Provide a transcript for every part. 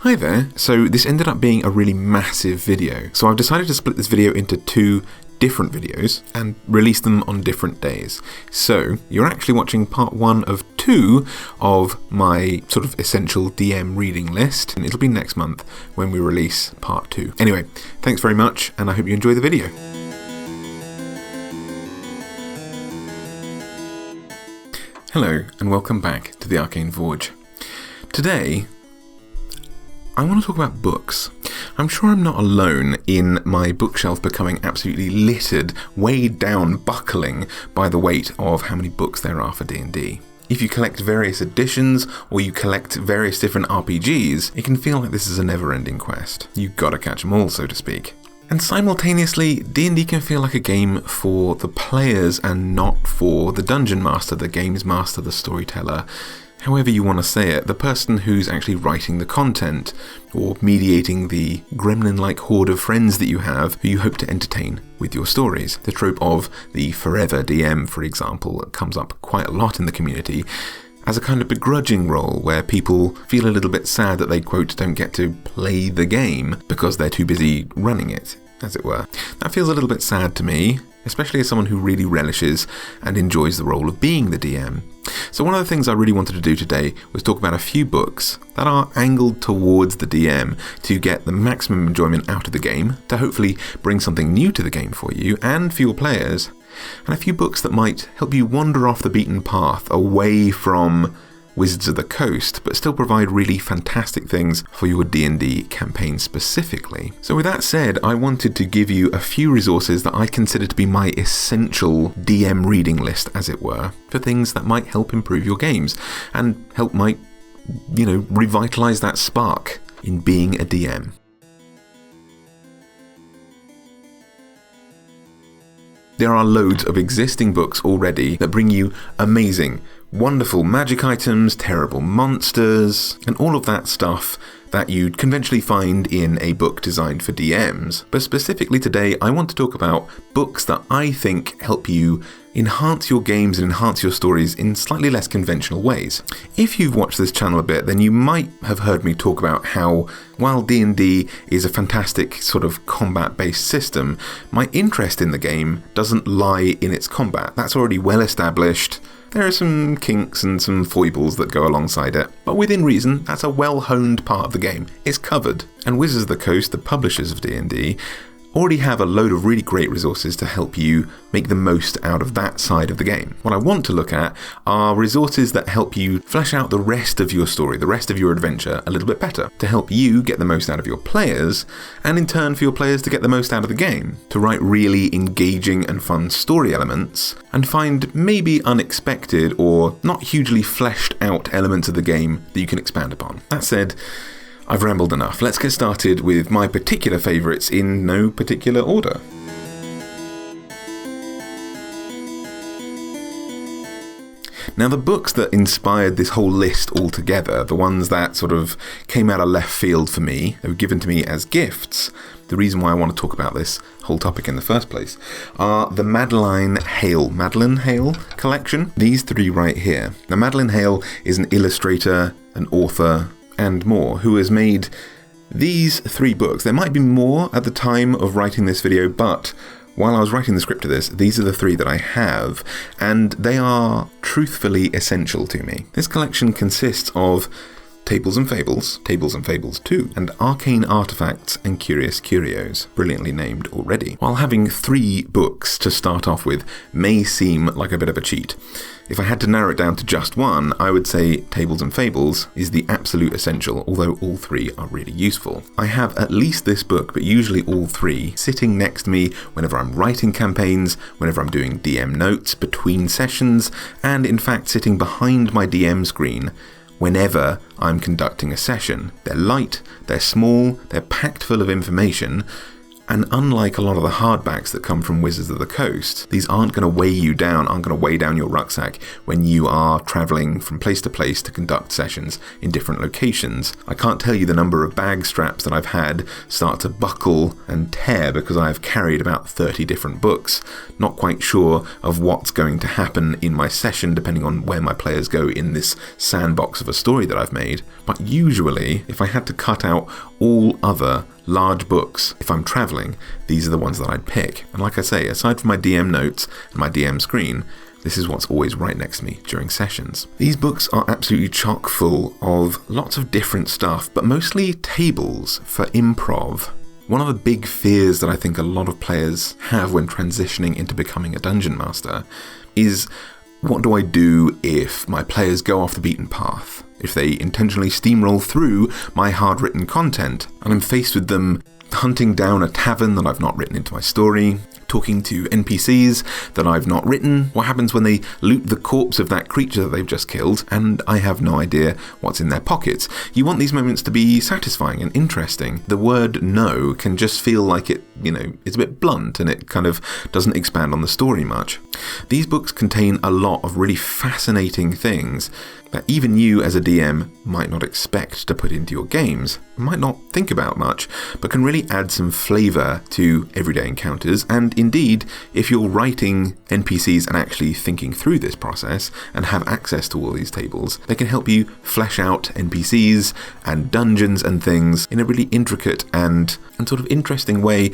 Hi there, so this ended up being a really massive video, so I've decided to split this video into two different videos and release them on different days. So you're actually watching part 1 of 2 of my sort of essential DM reading list, and it'll be next month when we release part 2. Anyway, thanks very much, and I hope you enjoy the video. Hello, and welcome back to the Arcane Forge. Today, I want to talk about books. I'm sure I'm not alone in my bookshelf becoming absolutely littered, weighed down, buckling by the weight of how many books there are for D&D. If you collect various editions, or you collect various different RPGs, it can feel like this is a never-ending quest. You've got to catch them all, so to speak. And simultaneously, D&D can feel like a game for the players and not for the dungeon master, the games master, the storyteller, however you want to say it, the person who's actually writing the content or mediating the gremlin-like horde of friends that you have who you hope to entertain with your stories. The trope of the forever DM, for example, comes up quite a lot in the community as a kind of begrudging role where people feel a little bit sad that they, quote, don't get to play the game because they're too busy running it, as it were. That feels a little bit sad to me, especially as someone who really relishes and enjoys the role of being the DM. So one of the things I really wanted to do today was talk about a few books that are angled towards the DM to get the maximum enjoyment out of the game, to hopefully bring something new to the game for you and for your players, and a few books that might help you wander off the beaten path away from Wizards of the Coast, but still provide really fantastic things for your D&D campaign specifically. So with that said, I wanted to give you a few resources that I consider to be my essential DM reading list, as it were, for things that might help improve your games and might revitalize that spark in being a DM. There are loads of existing books already that bring you amazing, wonderful magic items, terrible monsters, and all of that stuff that you'd conventionally find in a book designed for DMs. But specifically today, I want to talk about books that I think help you enhance your games and enhance your stories in slightly less conventional ways. If you've watched this channel a bit, then you might have heard me talk about how, while D&D is a fantastic sort of combat-based system, my interest in the game doesn't lie in its combat. That's already well established. There are some kinks and some foibles that go alongside it, but within reason, that's a well-honed part of the game. It's covered. And Wizards of the Coast, the publishers of D&D, already have a load of really great resources to help you make the most out of that side of the game. What I want to look at are resources that help you flesh out the rest of your story, the rest of your adventure a little bit better, to help you get the most out of your players, and in turn for your players to get the most out of the game, to write really engaging and fun story elements, and find maybe unexpected or not hugely fleshed out elements of the game that you can expand upon. That said, I've rambled enough. Let's get started with my particular favourites in no particular order. Now, the books that inspired this whole list altogether, the ones that sort of came out of left field for me, they were given to me as gifts, the reason why I want to talk about this whole topic in the first place, are the Madeline Hale collection. These three right here. Now, Madeline Hale is an illustrator, an author, and more, who has made these 3 books. There might be more at the time of writing this video, but while I was writing the script of this, these are the 3 that I have, and they are truthfully essential to me. This collection consists of Tables and Fables 2, and Arcane Artifacts and Curious Curios, brilliantly named already. While having 3 books to start off with may seem like a bit of a cheat, if I had to narrow it down to just one, I would say Tables and Fables is the absolute essential, although all 3 are really useful. I have at least this book, but usually all 3, sitting next to me whenever I'm writing campaigns, whenever I'm doing DM notes between sessions, and in fact sitting behind my DM screen whenever I'm conducting a session. They're light, they're small, they're packed full of information. And unlike a lot of the hardbacks that come from Wizards of the Coast, these aren't going to weigh you down, aren't going to weigh down your rucksack when you are travelling from place to place to conduct sessions in different locations. I can't tell you the number of bag straps that I've had start to buckle and tear because I've carried about 30 different books, not quite sure of what's going to happen in my session depending on where my players go in this sandbox of a story that I've made. But usually, if I had to cut out all other large books, if I'm travelling, these are the ones that I'd pick. And like I say, aside from my DM notes and my DM screen, this is what's always right next to me during sessions. These books are absolutely chock full of lots of different stuff, but mostly tables for improv. One of the big fears that I think a lot of players have when transitioning into becoming a dungeon master is, what do I do if my players go off the beaten path? If they intentionally steamroll through my hard-written content, and I'm faced with them hunting down a tavern that I've not written into my story, talking to NPCs that I've not written. What happens when they loot the corpse of that creature that they've just killed, and I have no idea what's in their pockets? You want these moments to be satisfying and interesting. The word no can just feel like it's a bit blunt and it kind of doesn't expand on the story much. These books contain a lot of really fascinating things that even you as a DM might not expect to put into your games, might not think about much, but can really add some flavour to everyday encounters. And indeed, if you're writing NPCs and actually thinking through this process and have access to all these tables, they can help you flesh out NPCs and dungeons and things in a really intricate and sort of interesting way.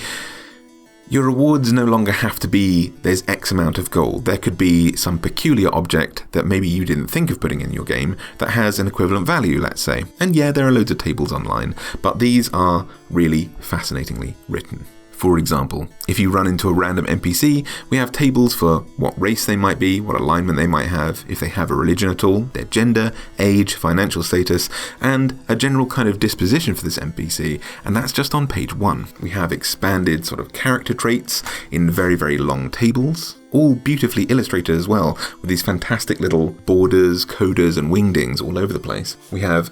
Your rewards no longer have to be, there's X amount of gold. There could be some peculiar object that maybe you didn't think of putting in your game that has an equivalent value, let's say. And yeah, there are loads of tables online, but these are really fascinatingly written. For example, if you run into a random NPC, we have tables for what race they might be, what alignment they might have, if they have a religion at all, their gender, age, financial status, and a general kind of disposition for this NPC, and that's just on page 1. We have expanded sort of character traits in very, very long tables, all beautifully illustrated as well, with these fantastic little borders, coders, and wingdings all over the place. We have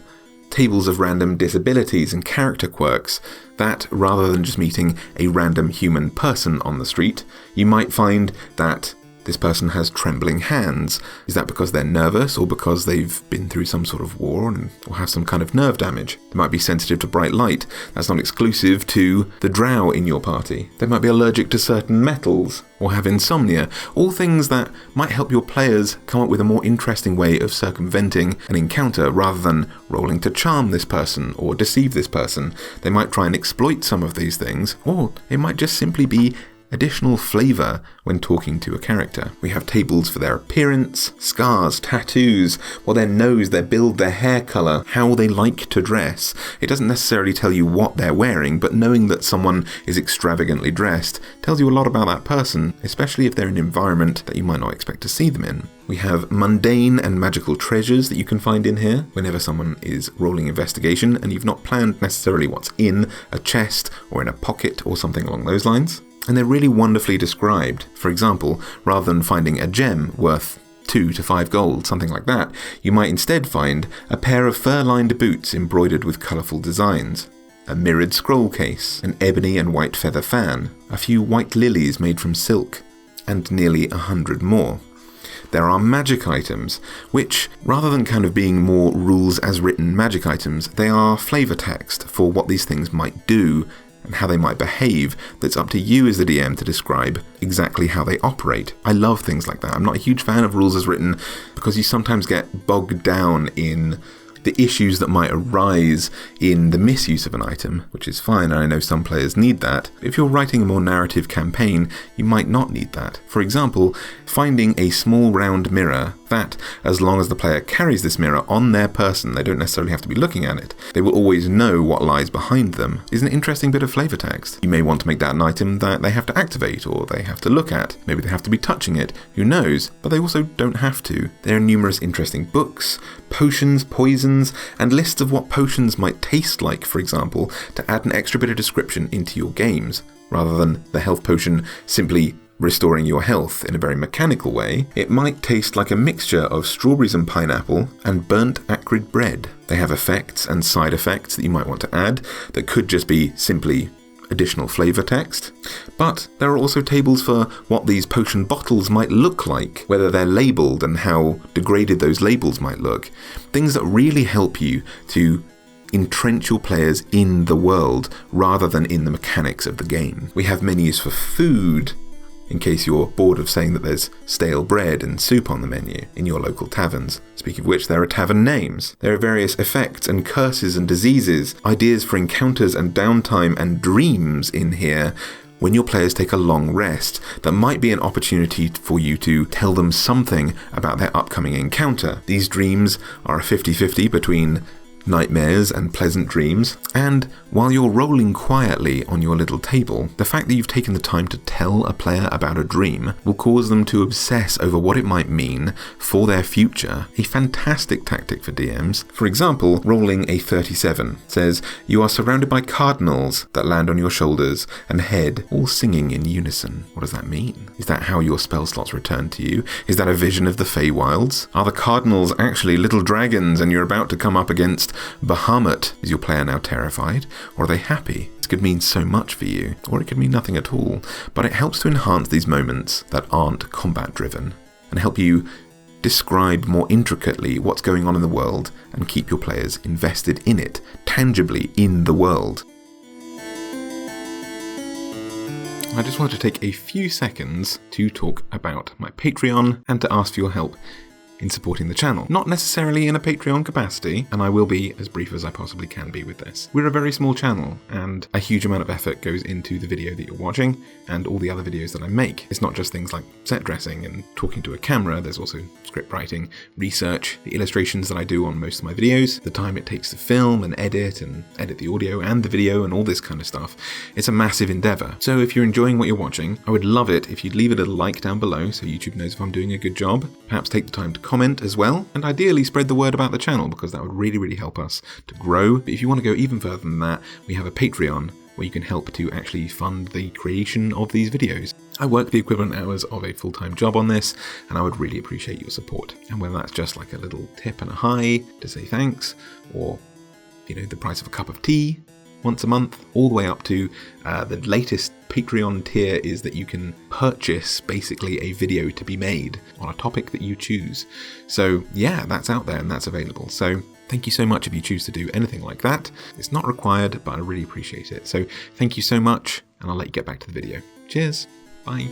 tables of random disabilities and character quirks that, rather than just meeting a random human person on the street, you might find that this person has trembling hands. Is that because they're nervous or because they've been through some sort of war or have some kind of nerve damage? They might be sensitive to bright light. That's not exclusive to the drow in your party. They might be allergic to certain metals or have insomnia. All things that might help your players come up with a more interesting way of circumventing an encounter rather than rolling to charm this person or deceive this person. They might try and exploit some of these things, or it might just simply be additional flavour when talking to a character. We have tables for their appearance, scars, tattoos, their nose, their build, their hair colour, how they like to dress. It doesn't necessarily tell you what they're wearing, but knowing that someone is extravagantly dressed tells you a lot about that person, especially if they're in an environment that you might not expect to see them in. We have mundane and magical treasures that you can find in here whenever someone is rolling investigation and you've not planned necessarily what's in a chest or in a pocket or something along those lines. And they're really wonderfully described. For example, rather than finding a gem worth 2 to 5 gold, something like that, you might instead find a pair of fur-lined boots embroidered with colourful designs, a mirrored scroll case, an ebony and white feather fan, a few white lilies made from silk, and nearly 100 more. There are magic items, which, rather than kind of being more rules-as-written magic items, they are flavour text for what these things might do and how they might behave. That's up to you as the DM to describe exactly how they operate. I love things like that. I'm not a huge fan of rules as written because you sometimes get bogged down in the issues that might arise in the misuse of an item, which is fine, and I know some players need that. If you're writing a more narrative campaign, you might not need that. For example, finding a small round mirror that, as long as the player carries this mirror on their person, they don't necessarily have to be looking at it, they will always know what lies behind them, is an interesting bit of flavour text. You may want to make that an item that they have to activate or they have to look at. Maybe they have to be touching it, who knows, but they also don't have to. There are numerous interesting books, potions, poisons, and lists of what potions might taste like, for example, to add an extra bit of description into your games. Rather than the health potion simply restoring your health in a very mechanical way, it might taste like a mixture of strawberries and pineapple and burnt acrid bread. They have effects and side effects that you might want to add that could just be simply additional flavour text, but there are also tables for what these potion bottles might look like, whether they're labelled and how degraded those labels might look. Things that really help you to entrench your players in the world rather than in the mechanics of the game. We have menus for food, in case you're bored of saying that there's stale bread and soup on the menu in your local taverns. Speaking of which, there are tavern names. There are various effects and curses and diseases, ideas for encounters and downtime and dreams in here when your players take a long rest. That might be an opportunity for you to tell them something about their upcoming encounter. These dreams are a 50-50 between nightmares and pleasant dreams, and while you're rolling quietly on your little table, the fact that you've taken the time to tell a player about a dream will cause them to obsess over what it might mean for their future. A fantastic tactic for DMs. For example, rolling a 37 says, "You are surrounded by cardinals that land on your shoulders and head, all singing in unison." What does that mean? Is that how your spell slots return to you? Is that a vision of the Feywilds? Are the cardinals actually little dragons and you're about to come up against Bahamut? Is your player now terrified? Or are they happy? This could mean so much for you, or it could mean nothing at all, but it helps to enhance these moments that aren't combat driven and help you describe more intricately what's going on in the world and keep your players invested in it, tangibly in the world. I just wanted to take a few seconds to talk about my Patreon and to ask for your help in supporting the channel. Not necessarily in a Patreon capacity, and I will be as brief as I possibly can be with this. We're a very small channel, and a huge amount of effort goes into the video that you're watching and all the other videos that I make. It's not just things like set dressing and talking to a camera, there's also script writing, research, the illustrations that I do on most of my videos, the time it takes to film and edit the audio and the video and all this kind of stuff. It's a massive endeavour. So if you're enjoying what you're watching, I would love it if you'd leave it a like down below so YouTube knows if I'm doing a good job. Perhaps take the time to comment as well, and ideally spread the word about the channel because that would really help us to grow. But if you want to go even further than that, we have a Patreon where you can help to actually fund the creation of these videos. I work the equivalent hours of a full-time job on this, and I would really appreciate your support. And whether that's just like a little tip and a hi to say thanks, or the price of a cup of tea once a month, all the way up to the latest Patreon tier is that you can purchase basically a video to be made on a topic that you choose. So yeah, that's out there and that's available. So thank you so much if you choose to do anything like that. It's not required, but I really appreciate it. So thank you so much, and I'll let you get back to the video. Cheers. Bye.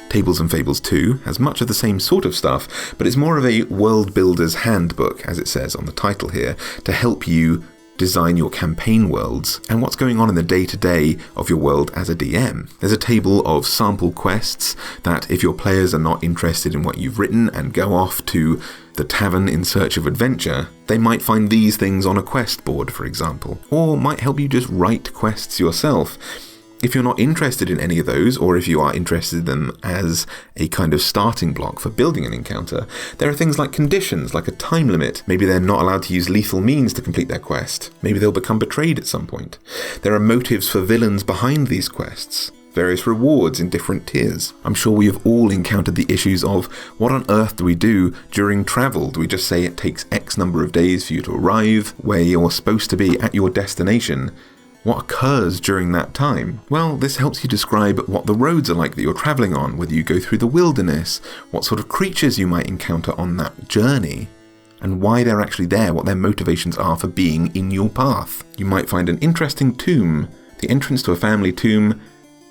Tables and Fables 2 has much of the same sort of stuff, but it's more of a world builder's handbook, as it says on the title here, to help you design your campaign worlds and what's going on in the day-to-day of your world as a DM. There's a table of sample quests that if your players are not interested in what you've written and go off to the tavern in search of adventure, they might find these things on a quest board, for example, or might help you just write quests yourself. If you're not interested in any of those, or if you are interested in them as a kind of starting block for building an encounter, there are things like conditions, like a time limit. Maybe they're not allowed to use lethal means to complete their quest. Maybe they'll become betrayed at some point. There are motives for villains behind these quests. Various rewards in different tiers. I'm sure we have all encountered the issues of what on earth do we do during travel? Do we just say it takes X number of days for you to arrive where you're supposed to be at your destination? What occurs during that time? Well, this helps you describe what the roads are like that you're travelling on, whether you go through the wilderness, what sort of creatures you might encounter on that journey, and why they're actually there, what their motivations are for being in your path. You might find an interesting tomb. The entrance to a family tomb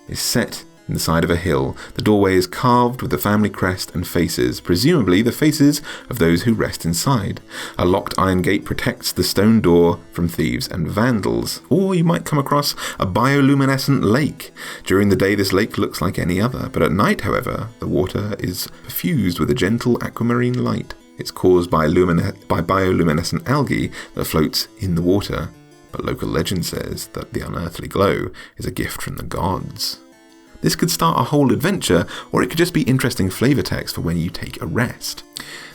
is set in the side of a hill. The doorway is carved with the family crest and faces, presumably the faces of those who rest inside. A locked iron gate protects the stone door from thieves and vandals. Or you might come across a bioluminescent lake. During the day this lake looks like any other, but at night, however, the water is perfused with a gentle aquamarine light. It's caused by bioluminescent algae that floats in the water, but local legend says that the unearthly glow is a gift from the gods. This could start a whole adventure, or it could just be interesting flavour text for when you take a rest.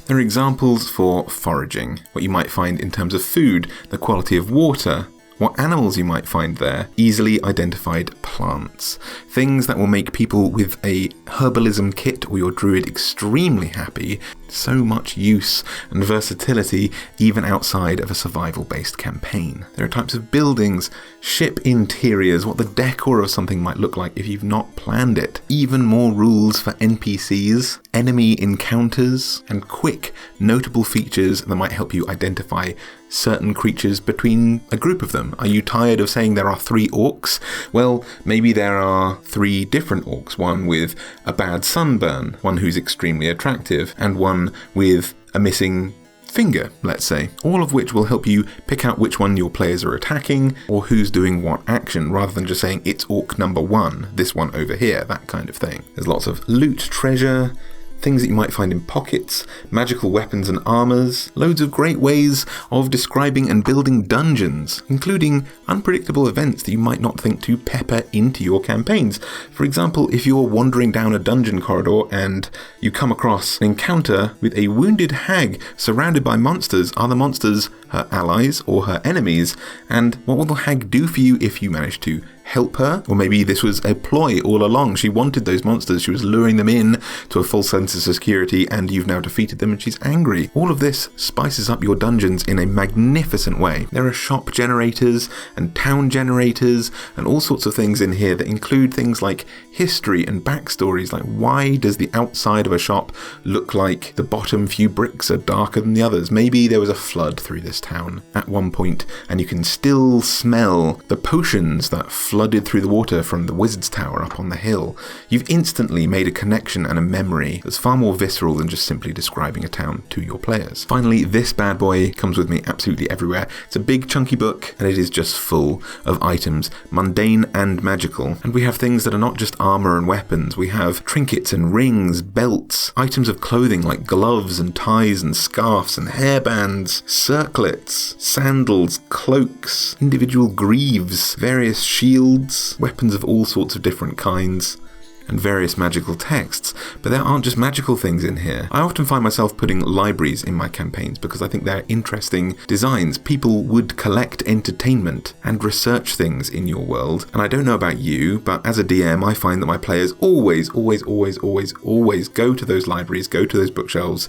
There are examples for foraging, what you might find in terms of food, the quality of water, what animals you might find there, easily identified plants, things that will make people with a herbalism kit or your druid extremely happy. So much use and versatility even outside of a survival-based campaign. There are types of buildings, ship interiors, what the decor of something might look like if you've not planned it. Even more rules for NPCs, enemy encounters, and quick, notable features that might help you identify certain creatures between a group of them. Are you tired of saying there are 3 orcs? Well, maybe there are 3 different orcs, one with a bad sunburn, one who's extremely attractive, and one with a missing finger, let's say, all of which will help you pick out which one your players are attacking or who's doing what action, rather than just saying it's orc number 1, this one over here, that kind of thing. There's lots of loot, treasure, things that you might find in pockets, magical weapons and armors, loads of great ways of describing and building dungeons, including unpredictable events that you might not think to pepper into your campaigns. For example, if you're wandering down a dungeon corridor and you come across an encounter with a wounded hag surrounded by monsters, are the monsters her allies or her enemies? And what will the hag do for you if you manage to help her? Or maybe this was a ploy all along. She wanted those monsters. She was luring them in to a false sense of security, and you've now defeated them and she's angry. All of this spices up your dungeons in a magnificent way. There are shop generators and town generators and all sorts of things in here that include things like history and backstories, like why does the outside of a shop look like the bottom few bricks are darker than the others? Maybe there was a flood through this town at one point and you can still smell the potions that flooded through the water from the wizard's tower up on the hill. You've instantly made a connection and a memory that's far more visceral than just simply describing a town to your players. Finally, this bad boy comes with me absolutely everywhere. It's a big chunky book and it is just full of items, mundane and magical. And we have things that are not just armor and weapons. We have trinkets and rings, belts, items of clothing like gloves and ties and scarves and hairbands, circlets, sandals, cloaks, individual greaves, various shields, weapons of all sorts of different kinds, and various magical texts. But there aren't just magical things in here. I often find myself putting libraries in my campaigns because I think they're interesting designs. People would collect entertainment and research things in your world. And I don't know about you, but as a DM, I find that my players always go to those libraries, go to those bookshelves,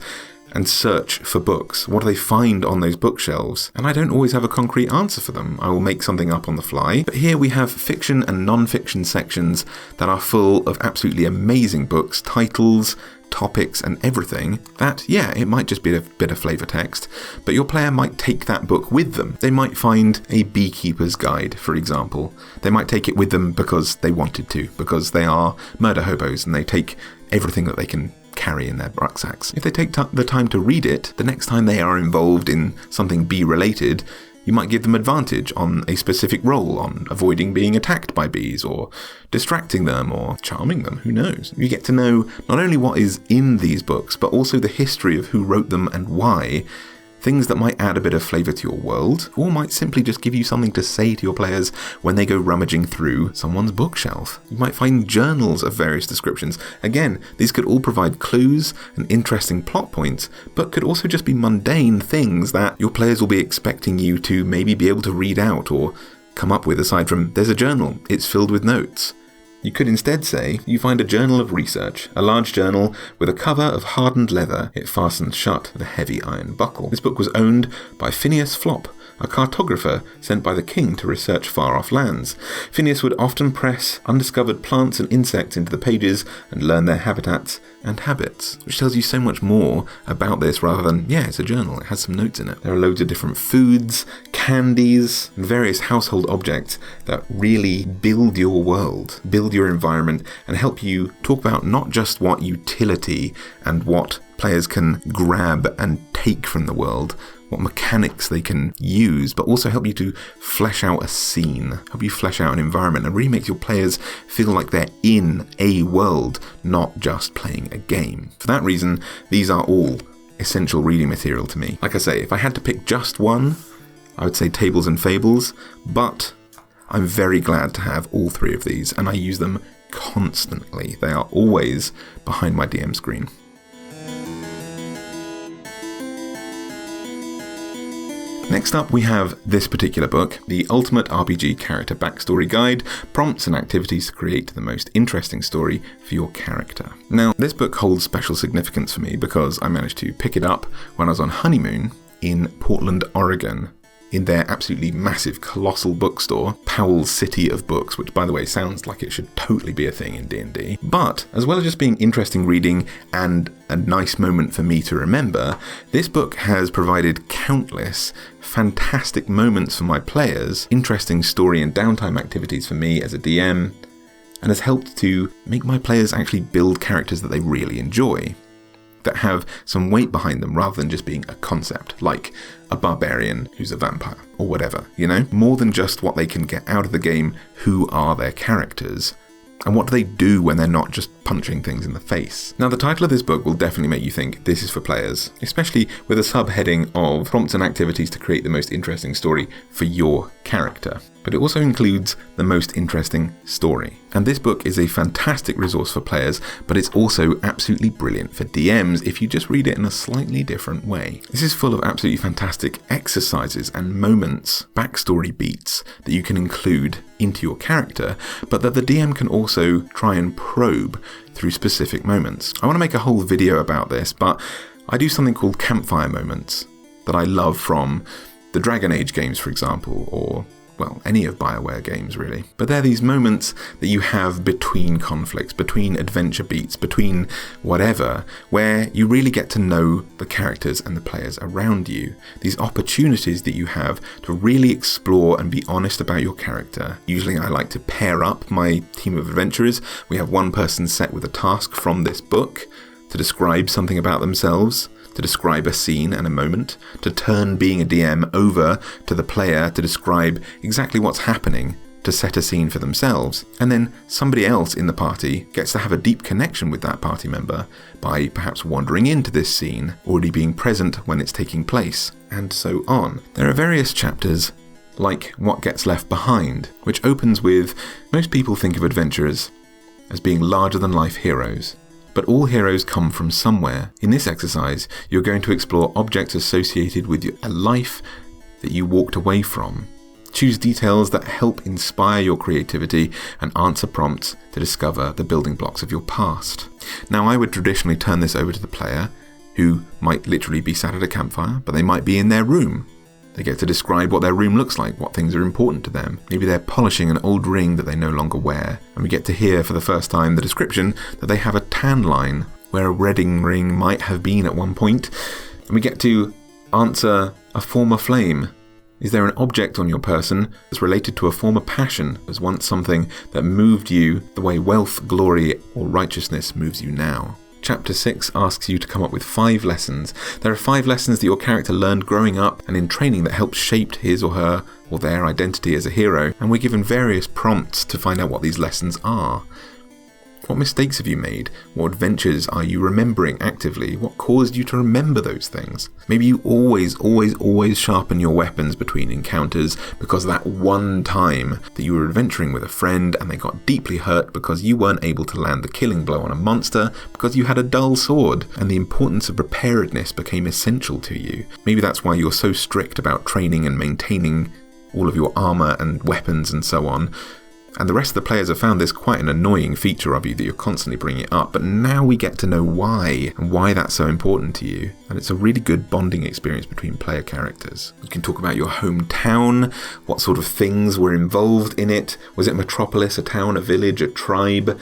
and search for books. What do they find on those bookshelves? And I don't always have a concrete answer for them. I will make something up on the fly. But here we have fiction and non-fiction sections that are full of absolutely amazing books, titles, topics and everything that, yeah, it might just be a bit of flavor text, but your player might take that book with them. They might find a beekeeper's guide, for example. They might take it with them because they wanted to, because they are murder hobos and they take everything that they can carry in their rucksacks. If they take the time to read it, the next time they are involved in something bee-related, you might give them advantage on a specific role, on avoiding being attacked by bees, or distracting them, or charming them, who knows. You get to know not only what is in these books, but also the history of who wrote them and why, things that might add a bit of flavour to your world, or might simply just give you something to say to your players when they go rummaging through someone's bookshelf. You might find journals of various descriptions. Again, these could all provide clues and interesting plot points, but could also just be mundane things that your players will be expecting you to maybe be able to read out or come up with, aside from, there's a journal, it's filled with notes. You could instead say you find a journal of research, a large journal with a cover of hardened leather. It fastens shut with a heavy iron buckle. This book was owned by Phineas Flop, a cartographer sent by the king to research far-off lands. Phineas would often press undiscovered plants and insects into the pages and learn their habitats and habits, which tells you so much more about this rather than, yeah, it's a journal, it has some notes in it. There are loads of different foods, candies, and various household objects that really build your world, build your environment, and help you talk about not just what utility and what players can grab and take from the world, what mechanics they can use, but also help you to flesh out a scene, help you flesh out an environment, and really make your players feel like they're in a world, not just playing a game. For that reason, these are all essential reading material to me. Like I say, if I had to pick just one, I would say Tables and Fables, but I'm very glad to have all 3 of these, and I use them constantly. They are always behind my DM screen. Next up, we have this particular book, The Ultimate RPG Character Backstory Guide, Prompts and Activities to Create the Most Interesting Story for Your Character. Now, this book holds special significance for me because I managed to pick it up when I was on honeymoon in Portland, Oregon, in their absolutely massive, colossal bookstore, Powell's City of Books, which, by the way, sounds like it should totally be a thing in D&D. But, as well as just being interesting reading and a nice moment for me to remember, this book has provided countless fantastic moments for my players, interesting story and downtime activities for me as a DM, and has helped to make my players actually build characters that they really enjoy, that have some weight behind them rather than just being a concept, like a barbarian who's a vampire, or whatever, you know? More than just what they can get out of the game, who are their characters, and what do they do when they're not just punching things in the face. Now, the title of this book will definitely make you think this is for players, especially with a subheading of prompts and activities to create the most interesting story for your character. But it also includes the most interesting story. And this book is a fantastic resource for players, but it's also absolutely brilliant for DMs if you just read it in a slightly different way. This is full of absolutely fantastic exercises and moments, backstory beats that you can include into your character, but that the DM can also try and probe through specific moments. I want to make a whole video about this, but I do something called campfire moments that I love from the Dragon Age games, for example, or well, any of BioWare games really. But they're these moments that you have between conflicts, between adventure beats, between whatever, where you really get to know the characters and the players around you. These opportunities that you have to really explore and be honest about your character. Usually I like to pair up my team of adventurers. We have one person set with a task from this book to describe something about themselves, to describe a scene and a moment, to turn being a DM over to the player to describe exactly what's happening, to set a scene for themselves. And then somebody else in the party gets to have a deep connection with that party member by perhaps wandering into this scene, already being present when it's taking place, and so on. There are various chapters, like What Gets Left Behind, which opens with, most people think of adventurers as being larger-than-life heroes. But all heroes come from somewhere. In this exercise, you're going to explore objects associated with a life that you walked away from. Choose details that help inspire your creativity and answer prompts to discover the building blocks of your past. Now, I would traditionally turn this over to the player, who might literally be sat at a campfire, but they might be in their room. They get to describe what their room looks like, what things are important to them. Maybe they're polishing an old ring that they no longer wear. And we get to hear for the first time the description that they have a tan line where a wedding ring might have been at one point. And we get to answer a former flame. Is there an object on your person that's related to a former passion? Was once something that moved you the way wealth, glory, or righteousness moves you now? Chapter 6 asks you to come up with 5 lessons. There are 5 lessons that your character learned growing up and in training that helped shape his or her or their identity as a hero, and we're given various prompts to find out what these lessons are. What mistakes have you made? What adventures are you remembering actively? What caused you to remember those things? Maybe you always sharpen your weapons between encounters because of that one time that you were adventuring with a friend and they got deeply hurt because you weren't able to land the killing blow on a monster because you had a dull sword, and the importance of preparedness became essential to you. Maybe that's why you're so strict about training and maintaining all of your armor and weapons and so on. And the rest of the players have found this quite an annoying feature of you that you're constantly bringing it up, but now we get to know why, and why that's so important to you. And it's a really good bonding experience between player characters. You can talk about your hometown, what sort of things were involved in it. Was it a metropolis, a town, a village, a tribe?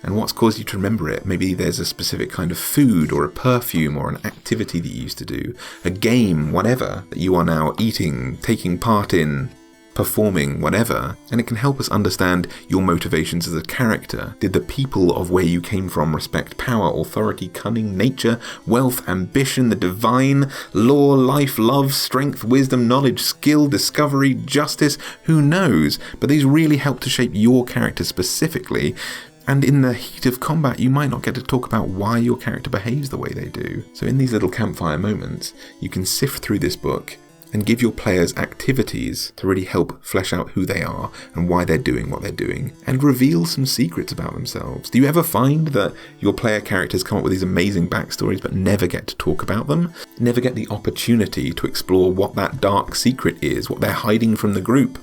And what's caused you to remember it? Maybe there's a specific kind of food or a perfume or an activity that you used to do, a game, whatever, that you are now eating, taking part in, performing, whatever, and it can help us understand your motivations as a character. Did the people of where you came from respect power, authority, cunning, nature, wealth, ambition, the divine, law, life, love, strength, wisdom, knowledge, skill, discovery, justice? Who knows? But these really help to shape your character specifically. And in the heat of combat, you might not get to talk about why your character behaves the way they do. So in these little campfire moments, you can sift through this book and give your players activities to really help flesh out who they are and why they're doing what they're doing, and reveal some secrets about themselves. Do you ever find that your player characters come up with these amazing backstories but never get to talk about them? Never get the opportunity to explore what that dark secret is, what they're hiding from the group?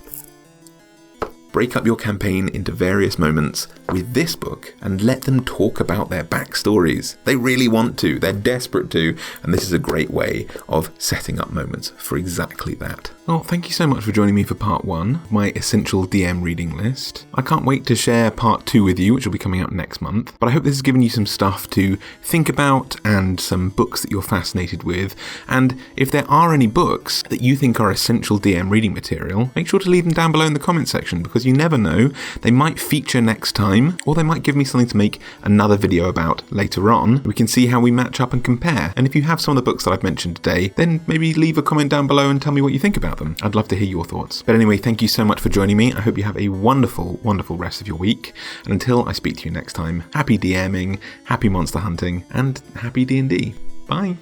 Break up your campaign into various moments with this book and let them talk about their backstories. They really want to, they're desperate to, and this is a great way of setting up moments for exactly that. Well, thank you so much for joining me for part 1, my essential DM reading list. I can't wait to share part 2 with you, which will be coming out next month, but I hope this has given you some stuff to think about and some books that you're fascinated with. And if there are any books that you think are essential DM reading material, make sure to leave them down below in the comment section, because you never know, they might feature next time, or they might give me something to make another video about later on. We can see how we match up and compare. And if you have some of the books that I've mentioned today, then maybe leave a comment down below and tell me what you think about them. I'd love to hear your thoughts. But anyway, thank you so much for joining me. I hope you have a wonderful, wonderful rest of your week. And until I speak to you next time, happy DMing, happy monster hunting, and happy D&D. Bye.